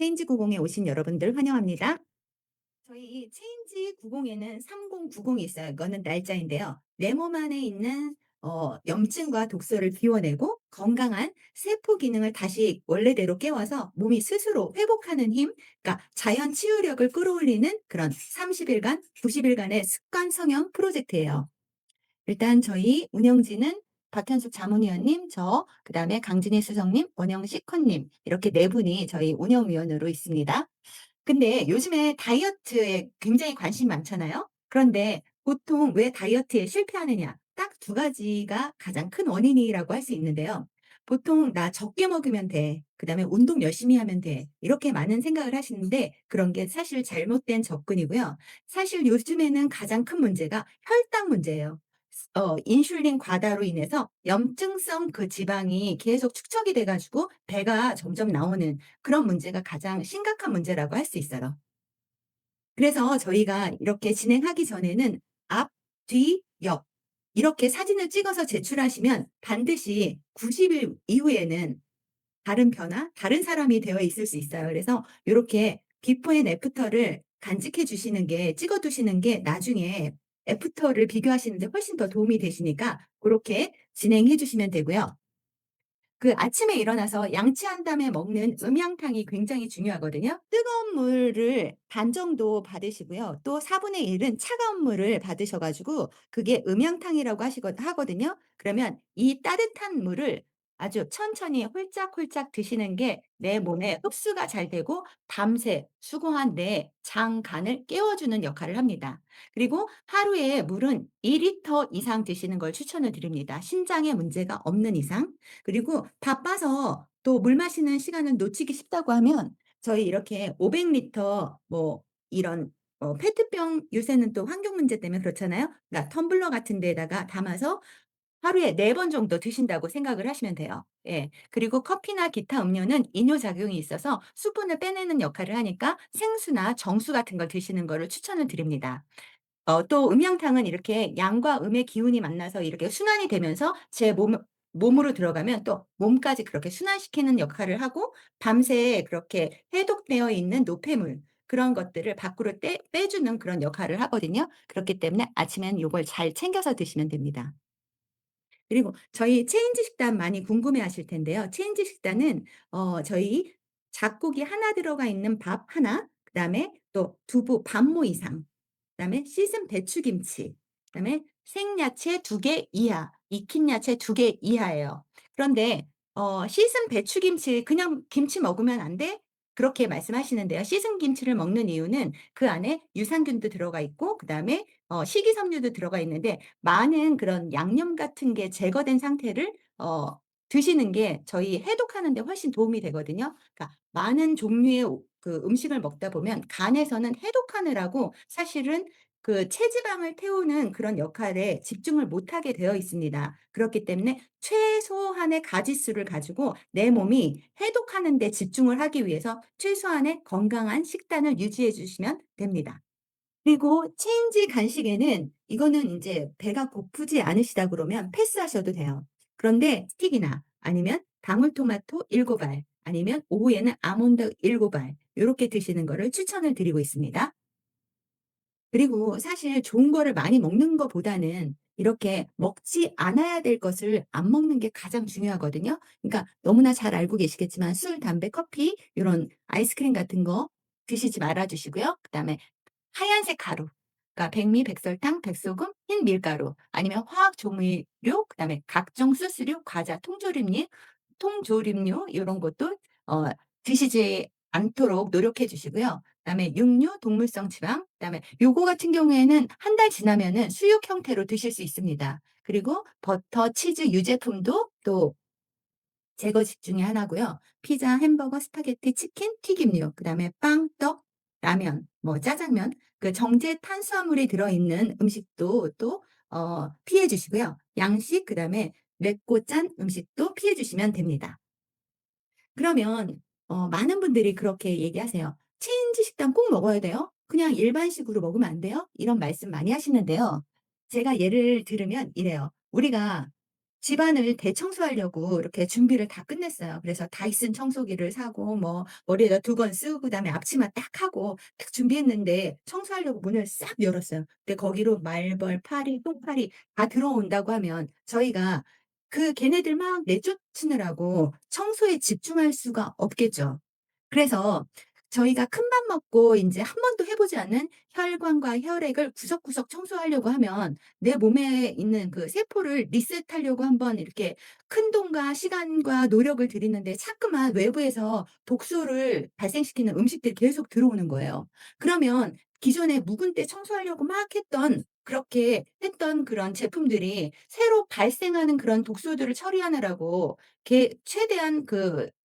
체인지 90에 오신 여러분들 환영합니다. 저희 체인지 90에는 3090이 있어요. 이거는 날짜인데요. 내 몸 안에 있는 염증과 독소를 비워내고 건강한 세포 기능을 다시 원래대로 깨워서 몸이 스스로 회복하는 힘, 그러니까 자연 치유력을 끌어올리는 그런 30일간, 90일간의 습관 성형 프로젝트예요. 일단 저희 운영진은 박현숙 자문위원님, 그다음에 강진희 수석님, 원영식 컨님 이렇게 네 분이 저희 운영위원으로 있습니다. 근데 요즘에 다이어트에 굉장히 관심이 많잖아요. 그런데 보통 왜 다이어트에 실패하느냐? 딱 두 가지가 가장 큰 원인이라고 할 수 있는데요. 보통 '나 적게 먹으면 돼. 그다음에 운동 열심히 하면 돼.' 이렇게 많은 생각을 하시는데 그런 게 사실 잘못된 접근이고요. 사실 요즘에는 가장 큰 문제가 혈당 문제예요. 인슐린 과다로 인해서 염증성 그 지방이 계속 축적이 돼 가지고 배가 점점 나오는 그런 문제가 가장 심각한 문제라고 할 수 있어요. 그래서 저희가 이렇게 진행하기 전에는 앞, 뒤, 옆 이렇게 사진을 찍어서 제출하시면 반드시 90일 이후에는 다른 변화, 다른 사람이 되어 있을 수 있어요. 그래서 요렇게 비포 앤 애프터를 간직해 주시는 게 찍어 두시는 게 나중에 애프터를 비교하시는 데 훨씬 더 도움이 되시니까 고렇게 진행해 주시면 되고요. 그 아침에 일어나서 양치한 다음에 먹는 음양탕이 굉장히 중요하거든요. 뜨거운 물을 반 정도 받으시고요. 또 4분의 1은 차가운 물을 받으셔 가지고 그게 음양탕이라고 하거든요. 그러면 이 따뜻한 물을 아주 천천히 홀짝홀짝 드시는 게 내 몸에 흡수가 잘 되고 밤새 수고한 내 장, 간을 깨워주는 역할을 합니다. 그리고 하루에 물은 2리터 이상 드시는 걸 추천을 드립니다. 신장에 문제가 없는 이상. 그리고 바빠서 또 물 마시는 시간을 놓치기 쉽다고 하면 저희 이렇게 500리터 뭐 이런 페트병 요새는 또 환경 문제 때문에 그렇잖아요. 그러니까 텀블러 같은 데에다가 담아서 하루에 4번 정도 드신다고 생각을 하시면 돼요. 예. 그리고 커피나 기타 음료는 이뇨작용이 있어서 수분을 빼내는 역할을 하니까 생수나 정수 같은 걸 드시는 거를 추천을 드립니다. 또 음양탕은 이렇게 양과 음의 기운이 만나서 이렇게 순환이 되면서 제 몸으로 들어가면 또 몸까지 그렇게 순환시키는 역할을 하고 밤새 그렇게 해독되어 있는 노폐물 그런 것들을 밖으로 빼주는 그런 역할을 하거든요. 그렇기 때문에 아침에는 요걸 잘 챙겨서 드시면 됩니다. 그리고 저희 체인지 식단 많이 궁금해하실 텐데요. 체인지 식단은 저희 잡고기 하나 들어가 있는 밥 하나, 그다음에 또 두부 반모 이상, 그다음에 씻은 배추김치, 그다음에 생야채 2개 이하, 익힌 야채 2개 이하예요. 그런데 "씻은 배추김치 그냥 김치 먹으면 안 돼?" 그렇게 말씀하시는데요. 씻은 김치를 먹는 이유는 그 안에 유산균도 들어가 있고 그다음에 식이섬유도 들어가 있는데 많은 그런 양념 같은 게 제거된 상태를 드시는 게 저희 해독하는 데 훨씬 도움이 되거든요. 그러니까 많은 종류의 그 음식을 먹다 보면 간에서는 해독하느라고 사실은 그 체지방을 태우는 그런 역할에 집중을 못하게 되어 있습니다. 그렇기 때문에 최소한의 가짓수를 가지고 내 몸이 해독하는 데 집중을 하기 위해서 최소한의 건강한 식단을 유지해 주시면 됩니다. 그리고 체인지 간식에는 이거는 인제 배가 고프지 않으시다 그러면 패스하셔도 돼요. 그런데 스틱이나 아니면 방울토마토 7알 알 아니면 오후에는 아몬드 7알 알 요렇게 드시는 거를 추천을 드리고 있습니다. 그리고 사실 좋은 거를 많이 먹는 것보다는 이렇게 먹지 않아야 될 것을 안 먹는 게 가장 중요하거든요. 그러니까 너무나 잘 알고 계시겠지만 술, 담배, 커피 요런 아이스크림 같은 거 드시지 말아 주시고요. 그다음에 하얀색 가루 그러니까 백미, 백설탕, 백소금, 흰 밀가루 아니면 화학 조미료 그다음에 각종 수수료, 과자, 통조림류 요런 것도 어 드시지 않도록 노력해 주시고요. 그다음에 육류, 동물성 지방 그다음에 요거 같은 경우에는 한 달 지나면은 수육 형태로 드실 수 있습니다. 그리고 버터, 치즈 유제품도 또 제거식 중에 하나고요. 피자, 햄버거, 스파게티, 치킨, 튀김류, 그다음에 빵, 떡, 라면, 뭐 짜장면 그 정제 탄수화물이 들어있는 음식도 또 피해 주시고요. 양식 그다음에 맵고 짠 음식도 피해 주시면 됩니다. 그러면 많은 분들이 그렇게 얘기하세요. "체인지 식단 꼭 먹어야 돼요? 그냥 일반식으로 먹으면 안 돼요?" 이런 말씀 많이 하시는데요. 제가 예를 들으면 이래요. 우리가 집안을 대청소하려고 이렇게 준비를 다 끝냈어요. 그래서 다이슨 청소기를 사고 뭐 머리에다 두건 쓰고 그다음에 앞치마 딱 하고 딱 준비했는데 청소하려고 문을 싹 열었어요. 근데 거기로 말벌, 파리, 똥파리 다 들어온다고 하면 저희가 걔네들 막 내쫓느라고 청소에 집중할 수가 없겠죠. 그래서 저희가 큰맘 먹고 인제 한 번도 해 보지 않은 혈관과 혈액을 구석구석 청소하려고 하면 내 몸에 있는 그 세포를 리셋하려고 한번 이렇게 큰 돈과 시간과 노력을 들이는데 자꾸만 외부에서 독소를 발생시키는 음식들이 계속 들어오는 거예요. 그러면 기존에 묵은 때 청소하려고 막 했던 그렇게 했던 그런 제품들이 새로 발생하는 그런 독소들을 처리하느라고 최대한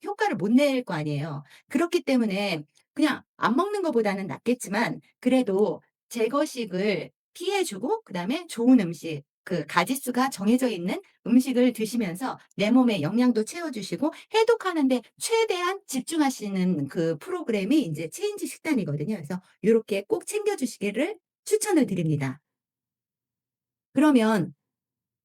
효과를 못 낼 거 아니에요. 그렇기 때문에 그냥 안 먹는 것보다는 낫겠지만 그래도 제거식을 피해 주고 그다음에 좋은 음식 가짓수가 정해져 있는 음식을 드시면서 내 몸에 영양도 채워 주시고 해독하는 데 최대한 집중하시는 그 프로그램이 인제 체인지 식단이거든요. 그래서 요렇게 꼭 챙겨 주시기를 추천을 드립니다. 그러면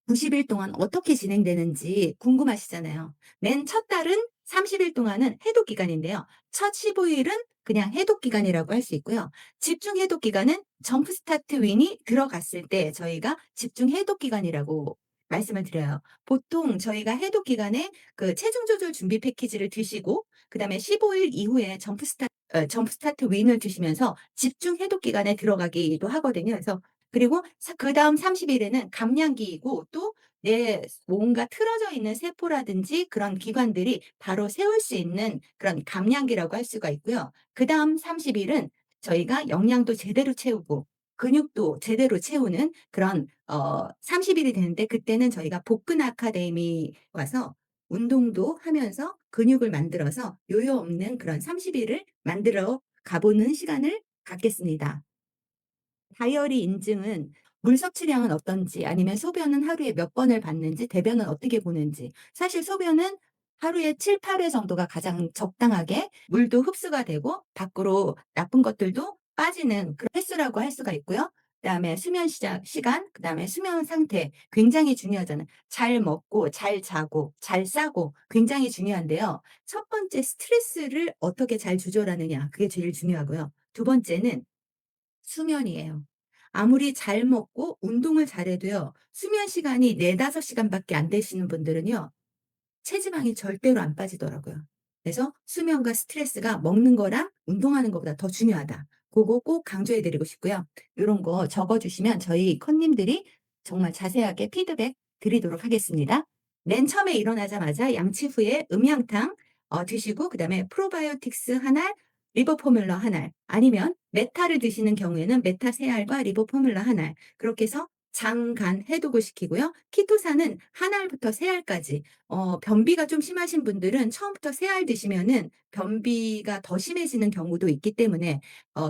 90일 동안 어떻게 진행되는지 궁금하시잖아요. 맨 첫 달은 30일 동안은 해독 기간인데요. 첫 15 일은 그냥 해독 기간이라고 할 수 있고요. 집중 해독 기간은 점프 스타트 윈이 들어갔을 때 저희가 집중 해독 기간이라고 말씀을 드려요. 보통 저희가 해독 기간에 체중 조절 준비 패키지를 드시고 그다음에 15일 이후에 점프 스타트 윈을 드시면서 집중 해독 기간에 들어가기도 하거든요. 그래서 그리고 그다음 30 일에는 감량기이고 또 내 뭔가 틀어져 있는 세포라든지 그런 기관들이 바로 세울 수 있는 그런 감량기라고 할 수가 있고요. 그다음 30 일은 저희가 영양도 제대로 채우고 근육도 제대로 채우는 그런 30 일이 되는데 그때는 저희가 복근 아카데미 와서 운동도 하면서 근육을 만들어서 요요 없는 그런 30 일을 만들어 가보는 시간을 갖겠습니다. 다이어리 인증은 물 섭취량은 어떤지 아니면 소변은 하루에 몇 번을 봤는지 대변은 어떻게 보는지 사실 소변은 하루에 7-8회 정도가 가장 적당하게 물도 흡수가 되고 밖으로 나쁜 것들도 빠지는 그런 횟수라고 할 수가 있고요. 그다음에 수면 시간 그다음에 수면 상태 굉장히 중요하잖아요. 잘 먹고 잘 자고 잘 싸고 굉장히 중요한데요. 첫 번째 스트레스를 어떻게 잘 조절하느냐 그게 제일 중요하고요. 두 번째는 수면이에요. 아무리 잘 먹고 운동을 잘해도요. 수면 시간이 4-5 시간밖에 안 되시는 분들은요. 체지방이 절대로 안 빠지더라고요. 그래서 수면과 스트레스가 먹는 거랑 운동하는 것보다 더 중요하다. 고거 꼭 강조해 드리고 싶고요. 요런 거 적어 주시면 저희 컨님들이 정말 자세하게 피드백 드리도록 하겠습니다. 맨 처음에 일어나자마자 양치 후에 음양탕 드시고 그다음에 프로바이오틱스 한 알, 리버 포뮬러 한 알 아니면 메타를 드시는 경우에는 메타 3 알과 리버 포뮬러 한 알 그렇게 해서 장, 간 해독을 시키고요. 키토산은 한 알부터 3 알까지 변비가 좀 심하신 분들은 처음부터 세 알 드시면은 변비가 더 심해지는 경우도 있기 때문에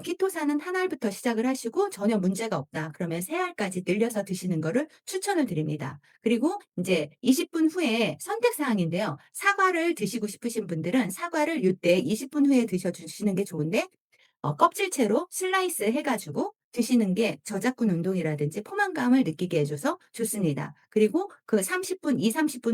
키토산은 한 알부터 시작을 하시고 전혀 문제가 없다. 그러면 세 알까지 늘려서 드시는 거를 추천을 드립니다. 그리고 인제 20분 후에 선택 사항인데요. 사과를 드시고 싶으신 분들은 사과를 요때 20분 후에 드셔 주시는 게 좋은데 껍질째로 슬라이스 해 가지고 드시는 게 저작근 운동이라든지 포만감을 느끼게 해 줘서 좋습니다. 그리고 그 30 분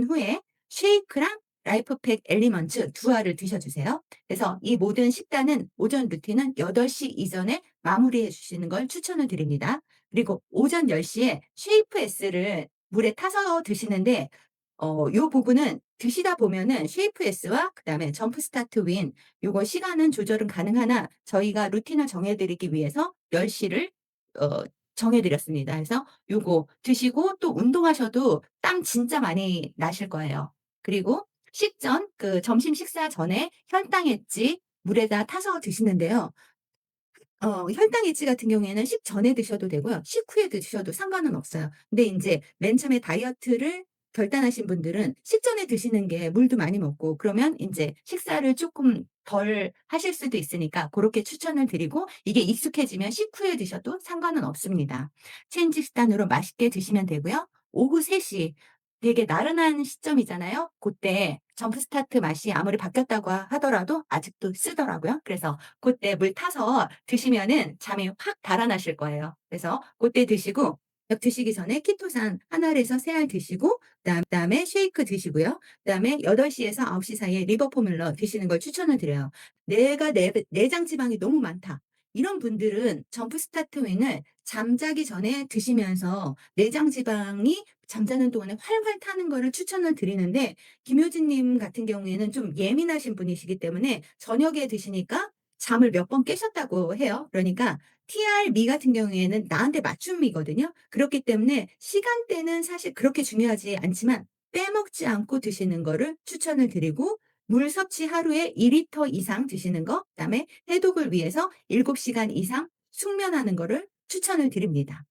후에 쉐이크랑 라이프팩 엘리먼츠 두 알을 드셔 주세요. 그래서 이 모든 식단은 오전 루틴은 8시 이전에 마무리해 주시는 걸 추천을 드립니다. 그리고 오전 10 시에 쉐이프 S를 물에 타서 드시는데 요 부분은 드시다 보면은 쉐이프 S와 그다음에 점프 스타트 윈 요거 시간은 조절은 가능하나 저희가 루틴을 정해 드리기 위해서 10 시를 어 정해 드렸습니다. 그래서 요거 드시고 또 운동하셔도 땀 진짜 많이 나실 거예요. 그리고 식전 점심 식사 전에 혈당 엣지 물에다 타서 드시는데요. 혈당 엣지 같은 경우에는 식전에 드셔도 되고요. 식후에 드셔도 상관은 없어요. 근데 인제 맨 처음에 다이어트를 결단하신 분들은 식전에 드시는 게 물도 많이 먹고 그러면 인제 식사를 쪼끔 덜 하실 수도 있으니까 고렇게 추천을 드리고 이게 익숙해지면 식후에 드셔도 상관은 없습니다. 체인지 식단으로 맛있게 드시면 되고요. 오후 3시 되게 나른한 시점이잖아요. 고때 점프 스타트 맛이 아무리 바뀌었다고 하더라도 아직도 쓰더라고요. 그래서 고때 물 타서 드시면은 잠이 확 달아나실 거예요. 그래서 고때 드시고 드시기 전에 키토산 한 알에서 세 알 드시고 그다음에 쉐이크 드시고요. 그다음에 8시 에서 9시 사이에 리버 포뮬러 드시는 걸 추천을 드려요. 내가 내장 지방이 너무 많다. 이런 분들은 점프 스타트 윙을 잠자기 전에 드시면서 내장 지방이 잠자는 동안에 활활 타는 거를 추천을 드리는데, 김효진 님 같은 경우에는 좀 예민하신 분이시기 때문에 저녁에 드시니까 잠을 몇 번 깨셨다고 해요. 그러니까 TR미 같은 경우에는 나한테 맞춤이거든요. 그렇기 때문에 시간대는 사실 그렇게 중요하지 않지만 빼먹지 않고 드시는 거를 추천을 드리고, 물 섭취 하루에 2리터 이상 드시는 거, 그다음에 해독을 위해서 7시간 이상 숙면하는 거를 추천을 드립니다.